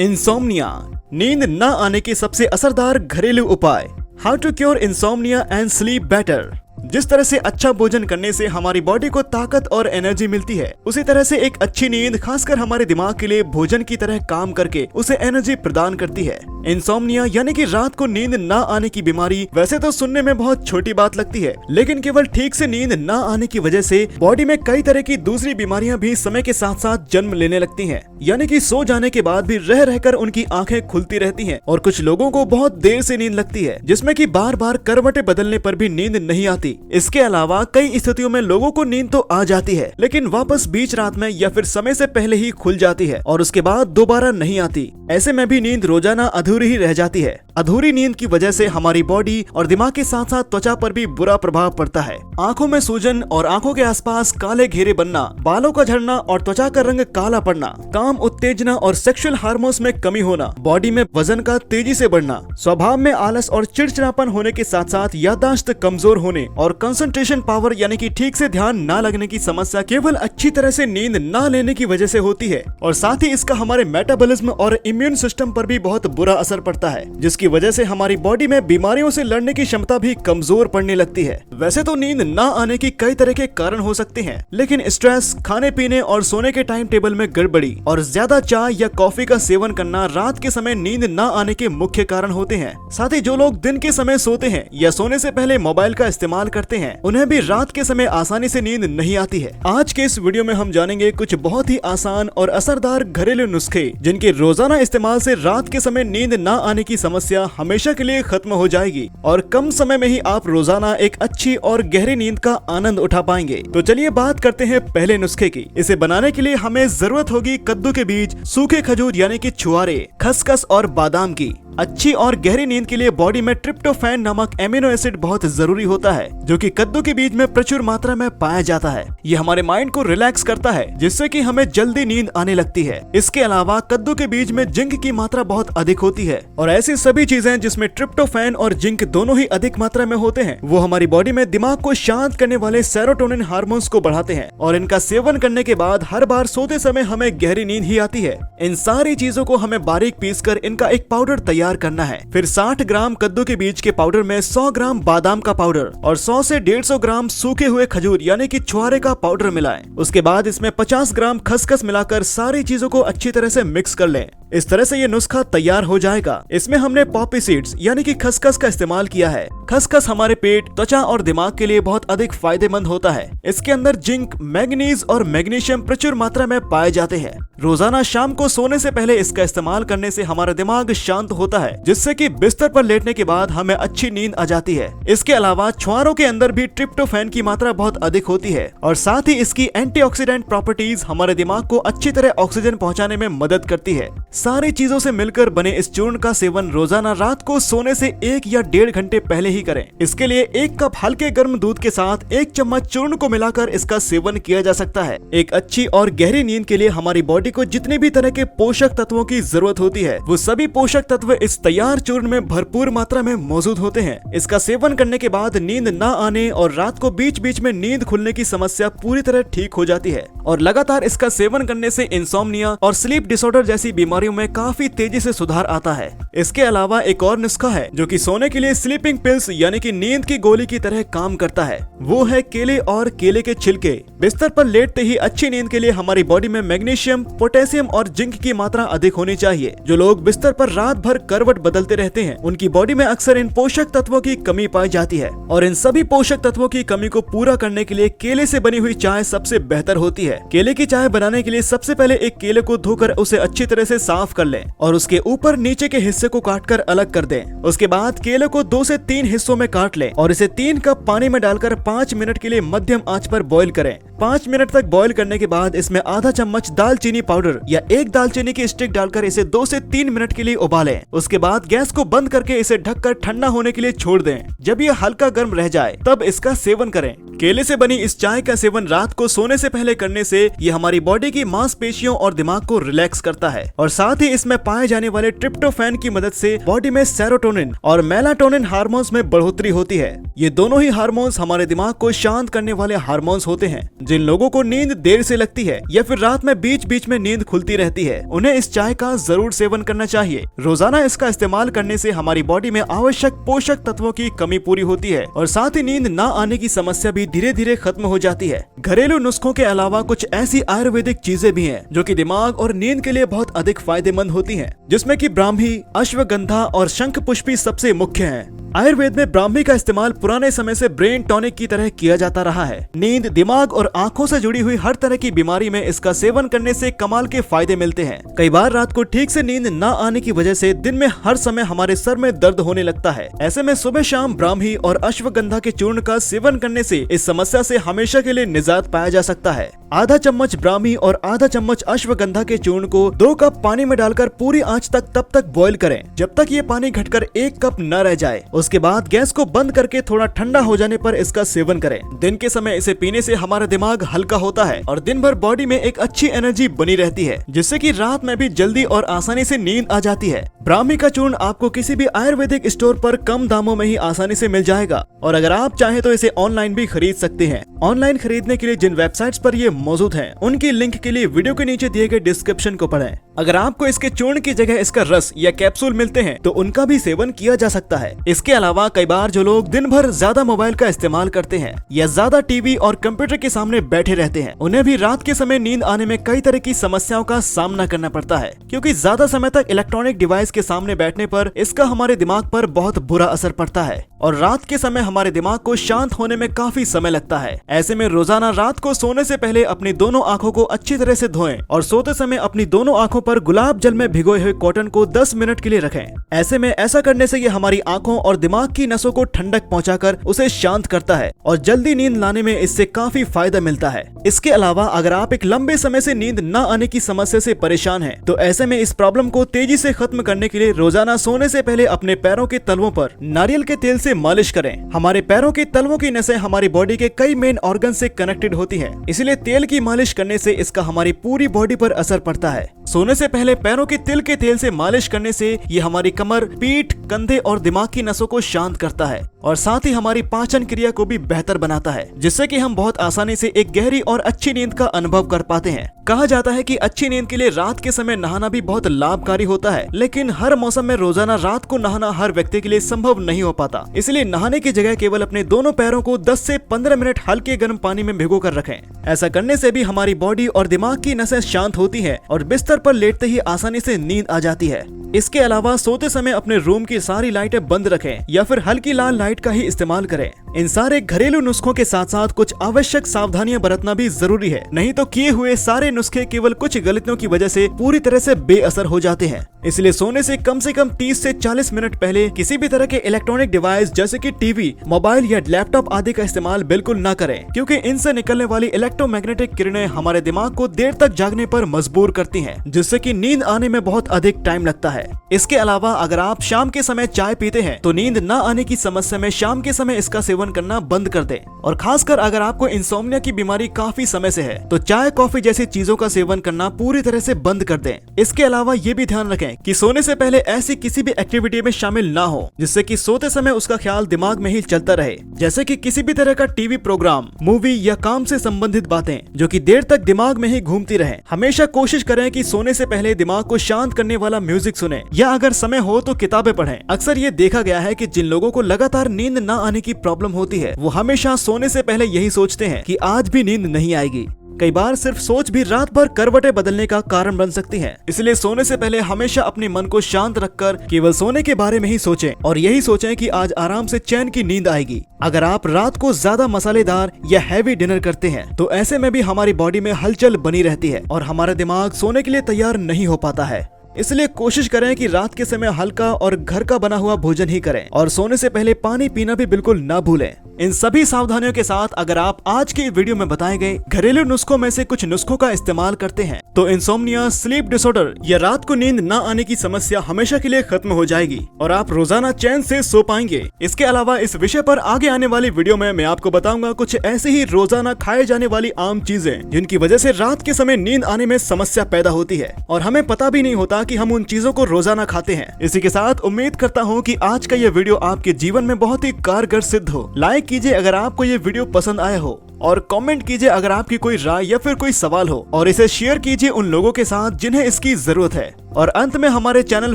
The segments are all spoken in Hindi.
इंसोम्निया, नींद न आने के सबसे असरदार घरेलू उपाय। How to cure insomnia and sleep better. जिस तरह से अच्छा भोजन करने से हमारी बॉडी को ताकत और एनर्जी मिलती है, उसी तरह से एक अच्छी नींद खासकर हमारे दिमाग के लिए भोजन की तरह काम करके उसे एनर्जी प्रदान करती है। इंसोम्निया यानी कि रात को नींद न आने की बीमारी वैसे तो सुनने में बहुत छोटी बात लगती है, लेकिन केवल ठीक से नींद न आने की वजह से बॉडी में कई तरह की दूसरी बीमारियां भी समय के साथ साथ जन्म लेने लगती हैं। यानी कि सो जाने के बाद भी रह रहकर उनकी आंखें खुलती रहती हैं और कुछ लोगों को बहुत देर से नींद लगती है, जिसमें कि बार बार करवटें बदलने पर भी नींद नहीं आती। इसके अलावा कई स्थितियों में लोगों को नींद तो आ जाती है, लेकिन वापस बीच रात में या फिर समय से पहले ही खुल जाती है और उसके बाद दोबारा नहीं आती। ऐसे में भी नींद रोजाना अधूरी ही रह जाती है। अधूरी नींद की वजह से हमारी बॉडी और दिमाग के साथ साथ त्वचा पर भी बुरा प्रभाव पड़ता है। आंखों में सूजन और आंखों के आसपास काले घेरे बनना, बालों का झड़ना और त्वचा का रंग काला पड़ना, काम उत्तेजना और सेक्सुअल हार्मोन्स में कमी होना, बॉडी में वजन का तेजी से बढ़ना, स्वभाव में आलस और चिड़चिड़ापन होने के साथ साथ याददाश्त कमजोर होने और कंसंट्रेशन पावर यानी कि ठीक से ध्यान न लगने की समस्या केवल अच्छी तरह से नींद न लेने की वजह से होती है। और साथ ही इसका हमारे मेटाबॉलिज्म और इम्यून सिस्टम पर भी बहुत बुरा असर पड़ता है, जिसकी वजह से हमारी बॉडी में बीमारियों से लड़ने की क्षमता भी कमजोर पड़ने लगती है। वैसे तो नींद न आने की कई तरह के कारण हो सकते हैं, लेकिन स्ट्रेस, खाने पीने और सोने के टाइम टेबल में गड़बड़ी और ज्यादा चाय या कॉफी का सेवन करना रात के समय नींद न आने के मुख्य कारण होते हैं। साथ ही जो लोग दिन के समय सोते हैं या सोने से पहले मोबाइल का इस्तेमाल करते हैं, उन्हें भी रात के समय आसानी से नींद नहीं आती है। आज के इस वीडियो में हम जानेंगे कुछ बहुत ही आसान और असरदार घरेलू नुस्खे, जिनके रोजाना इस्तेमाल से रात के समय नींद न आने की समस्या हमेशा के लिए खत्म हो जाएगी और कम समय में ही आप रोजाना एक अच्छी और गहरी नींद का आनंद उठा पाएंगे। तो चलिए बात करते हैं पहले नुस्खे की। इसे बनाने के लिए हमें जरूरत होगी कद्दू के बीज, सूखे खजूर यानी कि छुआरे, खसखस और बादाम की। अच्छी और गहरी नींद के लिए बॉडी में ट्रिप्टोफैन नामक एमिनो एसिड बहुत जरूरी होता है, जो कि कद्दू के बीज में प्रचुर मात्रा में पाया जाता है। ये हमारे माइंड को रिलैक्स करता है, जिससे कि हमें जल्दी नींद आने लगती है। इसके अलावा कद्दू के बीज में जिंक की मात्रा बहुत अधिक होती है और ऐसी सभी चीजें जिसमें ट्रिप्टोफैन और जिंक दोनों ही अधिक मात्रा में होते हैं, वो हमारी बॉडी में दिमाग को शांत करने वाले सेरोटोनिन हार्मोन्स को बढ़ाते हैं और इनका सेवन करने के बाद हर बार सोते समय हमें गहरी नींद ही आती है। इन सारी चीजों को हमें बारीक पीसकर इनका एक पाउडर तैयार करना है। फिर 60 ग्राम कद्दू के बीज के पाउडर में 100 ग्राम बादाम का पाउडर और 100 से 150 ग्राम सूखे हुए खजूर यानी कि छुआरे का पाउडर मिलाएं। उसके बाद इसमें 50 ग्राम खसखस मिलाकर सारी चीजों को अच्छी तरह से मिक्स कर लें। इस तरह से ये नुस्खा तैयार हो जाएगा। इसमें हमने पॉपी सीड्स यानी कि खसखस का इस्तेमाल किया है। खसखस हमारे पेट, त्वचा और दिमाग के लिए बहुत अधिक फायदेमंद होता है। इसके अंदर जिंक, मैग्नीज और मैग्नीशियम प्रचुर मात्रा में पाए जाते हैं। रोजाना शाम को सोने से पहले इसका इस्तेमाल करने से हमारा दिमाग शांत होता है, जिससे कि बिस्तर पर लेटने के बाद हमें अच्छी नींद आ जाती है। इसके अलावा छुआरों के अंदर भी ट्रिप्टोफैन की मात्रा बहुत अधिक होती है और साथ ही इसकी एंटीऑक्सीडेंट प्रॉपर्टीज हमारे दिमाग को अच्छी तरह ऑक्सीजन पहुंचाने में मदद करती है। सारी चीजों से मिलकर बने इस चूर्ण का सेवन रोजाना रात को सोने से 1 या 1.5 घंटे पहले ही करें। इसके लिए 1 कप हल्के गर्म दूध के साथ 1 चम्मच चूर्ण को मिलाकर इसका सेवन किया जा सकता है। एक अच्छी और गहरी नींद के लिए हमारी बॉडी को जितने भी तरह के पोषक तत्वों की जरूरत होती है, वो सभी पोषक तत्व इस तैयार चूर्ण में भरपूर मात्रा में मौजूद होते हैं। इसका सेवन करने के बाद नींद न आने और रात को बीच बीच में नींद खुलने की समस्या पूरी तरह ठीक हो जाती है और लगातार इसका सेवन करने से इंसोम्निया और स्लीप डिसऑर्डर जैसी बीमारियों में काफी तेजी से सुधार आता है। इसके अलावा एक और नुस्खा है जो कि सोने के लिए स्लीपिंग पिल्स यानी कि नींद की गोली की तरह काम करता है। वो है केले और केले के छिलके। बिस्तर पर लेटते ही अच्छी नींद के लिए हमारी बॉडी में मैग्नीशियम, पोटेशियम और जिंक की मात्रा अधिक होनी चाहिए। जो लोग बिस्तर पर रात भर करवट बदलते रहते हैं, उनकी बॉडी में अक्सर इन पोषक तत्वों की कमी पाई जाती है और इन सभी पोषक तत्वों की कमी को पूरा करने के लिए केले से बनी हुई चाय सबसे बेहतर होती है। केले की चाय बनाने के लिए सबसे पहले एक केले को धोकर उसे अच्छी तरह से साफ कर लें और उसके ऊपर नीचे के हिस्से को काटकर अलग कर दें। उसके बाद केले को 2 से 3 हिस्सों में काट लें और इसे 3 कप पानी में डालकर 5 मिनट के लिए मध्यम आंच पर बॉईल करें। 5 मिनट तक बॉईल करने के बाद इसमें आधा चम्मच दालचीनी पाउडर या 1 दालचीनी की स्टिक डालकर इसे 2 से 3 मिनट के लिए उबालें। उसके बाद गैस को बंद करके इसे ढककर ठंडा होने के लिए छोड़ दें। जब यह हल्का गर्म रह जाए तब इसका सेवन करें। केले से बनी इस चाय का सेवन रात को सोने से पहले करने से ये हमारी बॉडी की मांसपेशियों और दिमाग को रिलैक्स करता है और साथ ही इसमें पाए जाने वाले ट्रिप्टोफैन की मदद से बॉडी में सेरोटोनिन और मेलाटोनिन हार्मोन्स में बढ़ोतरी होती है। ये दोनों ही हार्मोन्स हमारे दिमाग को शांत करने वाले हार्मोन्स होते हैं। जिन लोगों को नींद देर से लगती है या फिर रात में बीच बीच में नींद खुलती रहती है, उन्हें इस चाय का जरूर सेवन करना चाहिए। रोजाना इसका इस्तेमाल करने से हमारी बॉडी में आवश्यक पोषक तत्वों की कमी पूरी होती है और साथ ही नींद न आने की समस्या भी धीरे धीरे खत्म हो जाती है। घरेलू नुस्खों के अलावा कुछ ऐसी आयुर्वेदिक चीजें भी हैं जो कि दिमाग और नींद के लिए बहुत अधिक फायदेमंद होती हैं, जिसमें कि ब्राह्मी, अश्वगंधा और शंख पुष्पी सबसे मुख्य हैं। आयुर्वेद में ब्राह्मी का इस्तेमाल पुराने समय से ब्रेन टॉनिक की तरह किया जाता रहा है। नींद, दिमाग और आंखों से जुड़ी हुई हर तरह की बीमारी में इसका सेवन करने से कमाल के फायदे मिलते हैं। कई बार रात को ठीक से नींद न आने की वजह से दिन में हर समय हमारे सर में दर्द होने लगता है। ऐसे में सुबह शाम ब्राह्मी और अश्वगंधा के चूर्ण का सेवन करने से इस समस्या से हमेशा के लिए निजात पाया जा सकता है। आधा चम्मच ब्राह्मी और आधा चम्मच अश्वगंधा के चूर्ण को 2 कप पानी में डालकर पूरी आंच तक तब तक बॉईल करें जब तक ये पानी घटकर 1 कप न रह जाए। उसके बाद गैस को बंद करके थोड़ा ठंडा हो जाने पर इसका सेवन करें। दिन के समय इसे पीने से हमारा दिमाग हल्का होता है और दिन भर बॉडी में एक अच्छी एनर्जी बनी रहती है, जिससे कि रात में भी जल्दी और आसानी से नींद आ जाती है। ब्राह्मी का चूर्ण आपको किसी भी आयुर्वेदिक स्टोर पर कम दामों में ही आसानी से मिल जाएगा और अगर आप चाहें तो इसे ऑनलाइन भी खरीद सकते हैं। ऑनलाइन खरीदने के लिए जिन वेबसाइट्स पर ये मौजूद हैं, उनकी लिंक के लिए वीडियो के नीचे दिए गए डिस्क्रिप्शन को पढ़ें। अगर आपको इसके चूर्ण की जगह इसका रस या कैप्सूल मिलते हैं तो उनका भी सेवन किया जा सकता है। इसके अलावा कई बार जो लोग दिन भर ज्यादा मोबाइल का इस्तेमाल करते हैं या ज्यादा टीवी और कंप्यूटर के सामने बैठे रहते हैं, उन्हें भी रात के समय नींद आने में कई तरह की समस्याओं का सामना करना पड़ता है, क्योंकि ज्यादा समय तक इलेक्ट्रॉनिक डिवाइस के सामने बैठने पर इसका हमारे दिमाग पर बहुत बुरा असर पड़ता है और रात के समय हमारे दिमाग को शांत होने में काफी समय लगता है। ऐसे में रोजाना रात को सोने से पहले अपनी दोनों आंखों को अच्छी तरह से धोएं और सोते समय अपनी दोनों आंखों पर गुलाब जल में भिगोए हुए कॉटन को 10 मिनट के लिए रखें। ऐसे में ऐसा करने से ये हमारी आंखों और दिमाग की नसों को ठंडक पहुंचाकर उसे शांत करता है और जल्दी नींद लाने में इससे काफी फायदा मिलता है। इसके अलावा अगर आप एक लंबे समय से नींद न आने की समस्या से परेशान हैं, तो ऐसे में इस प्रॉब्लम को तेजी से खत्म करने के लिए रोजाना सोने से पहले अपने पैरों के तलवों पर नारियल के तेल से मालिश करें। हमारे पैरों के तलवों की नसें हमारी बॉडी के कई मेन ऑर्गन से कनेक्टेड होती हैं, इसलिए तेल की मालिश करने से इसका हमारी पूरी बॉडी पर असर पड़ता है। सोने से पहले पैरों के तिल के तेल से मालिश करने से ये हमारी कमर, पीठ, कंधे और दिमाग की नसों को शांत करता है और साथ ही हमारी पाचन क्रिया को भी बेहतर बनाता है, जिससे कि हम बहुत आसानी से एक गहरी और अच्छी नींद का अनुभव कर पाते हैं। कहा जाता है कि अच्छी नींद के लिए रात के समय नहाना भी बहुत लाभकारी होता है, लेकिन हर मौसम में रोजाना रात को नहाना हर व्यक्ति के लिए संभव नहीं हो पाता। इसलिए नहाने की जगह केवल अपने दोनों पैरों को 10 से 15 मिनट हल्के गर्म पानी में भिगो कर रखें। ऐसा करने से भी हमारी बॉडी और दिमाग की नसें शांत होती है और बिस्तर पर लेटते ही आसानी से नींद आ जाती है। इसके अलावा सोते समय अपने रूम की सारी लाइटें बंद रखें या फिर हल्की लाल लाइट का ही इस्तेमाल करें। इन सारे घरेलू नुस्खों के साथ साथ कुछ आवश्यक सावधानियां बरतना भी जरूरी है, नहीं तो किए हुए सारे नुस्खे केवल कुछ गलतियों की वजह से पूरी तरह से बेअसर हो जाते हैं। इसलिए सोने से कम 30 से 40 मिनट पहले किसी भी तरह के इलेक्ट्रॉनिक डिवाइस जैसे कि टीवी, मोबाइल या लैपटॉप आदि का इस्तेमाल बिल्कुल न करें, क्योंकि इनसे निकलने वाली इलेक्ट्रोमैग्नेटिक किरणें हमारे दिमाग को देर तक जागने पर मजबूर करती हैं, जिससे कि नींद आने में बहुत अधिक टाइम लगता है। इसके अलावा अगर आप शाम के समय चाय पीते हैं तो नींद न आने की समस्या में शाम के समय इसका सेवन करना बंद कर दें और खासकर अगर आपको इंसोम्निया की बीमारी काफी समय से है तो चाय, कॉफी जैसी चीजों का सेवन करना पूरी तरह से बंद कर दें। इसके अलावा ये भी ध्यान रखें कि सोने से पहले ऐसी किसी भी एक्टिविटी में शामिल ना हो जिससे कि सोते समय उसका ख्याल दिमाग में ही चलता रहे, जैसे कि किसी भी तरह का टीवी प्रोग्राम, मूवी या काम से संबंधित बातें जो कि देर तक दिमाग में ही घूमती रहे। हमेशा कोशिश करें कि सोने से पहले दिमाग को शांत करने वाला म्यूजिक सुने या अगर समय हो तो किताबें पढ़ें। अक्सर ये देखा गया है कि जिन लोगों को लगातार नींद न आने की प्रॉब्लम होती है वो हमेशा सोने से पहले यही सोचते हैं कि आज भी नींद नहीं आएगी। कई बार सिर्फ सोच भी रात भर करवटें बदलने का कारण बन सकती है। इसलिए सोने से पहले हमेशा अपने मन को शांत रखकर केवल सोने के बारे में ही सोचें और यही सोचें कि आज आराम से चैन की नींद आएगी। अगर आप रात को ज्यादा मसालेदार या हैवी डिनर करते हैं तो ऐसे में भी हमारी बॉडी में हलचल बनी रहती है और हमारा दिमाग सोने के लिए तैयार नहीं हो पाता है। इसलिए कोशिश करें कि रात के समय हल्का और घर का बना हुआ भोजन ही करें और सोने से पहले पानी पीना भी बिल्कुल ना भूलें। इन सभी सावधानियों के साथ अगर आप आज के वीडियो में बताए गए घरेलू नुस्खों में से कुछ नुस्खों का इस्तेमाल करते हैं तो इंसोम्निया, स्लीप डिसऑर्डर या रात को नींद न आने की समस्या हमेशा के लिए खत्म हो जाएगी और आप रोजाना चैन से सो पाएंगे। इसके अलावा इस विषय पर आगे आने वाली वीडियो में मैं आपको बताऊंगा कुछ ऐसे ही रोजाना खाए जाने वाली आम चीजें जिनकी वजह से रात के समय नींद आने में समस्या पैदा होती है और हमें पता भी नहीं होता कि हम उन चीजों को रोजाना खाते हैं। इसी के साथ उम्मीद करता हूँ कि आज का ये वीडियो आपके जीवन में बहुत ही कारगर सिद्ध हो। लाइक कीजिए अगर आपको ये वीडियो पसंद आया हो और कमेंट कीजिए अगर आपकी कोई राय या फिर कोई सवाल हो और इसे शेयर कीजिए उन लोगों के साथ जिन्हें इसकी जरूरत है। और अंत में हमारे चैनल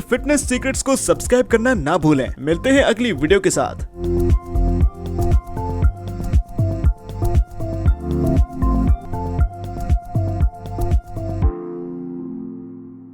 फिटनेस सीक्रेट्स को सब्सक्राइब करना ना भूलें। मिलते हैं अगली वीडियो के साथ।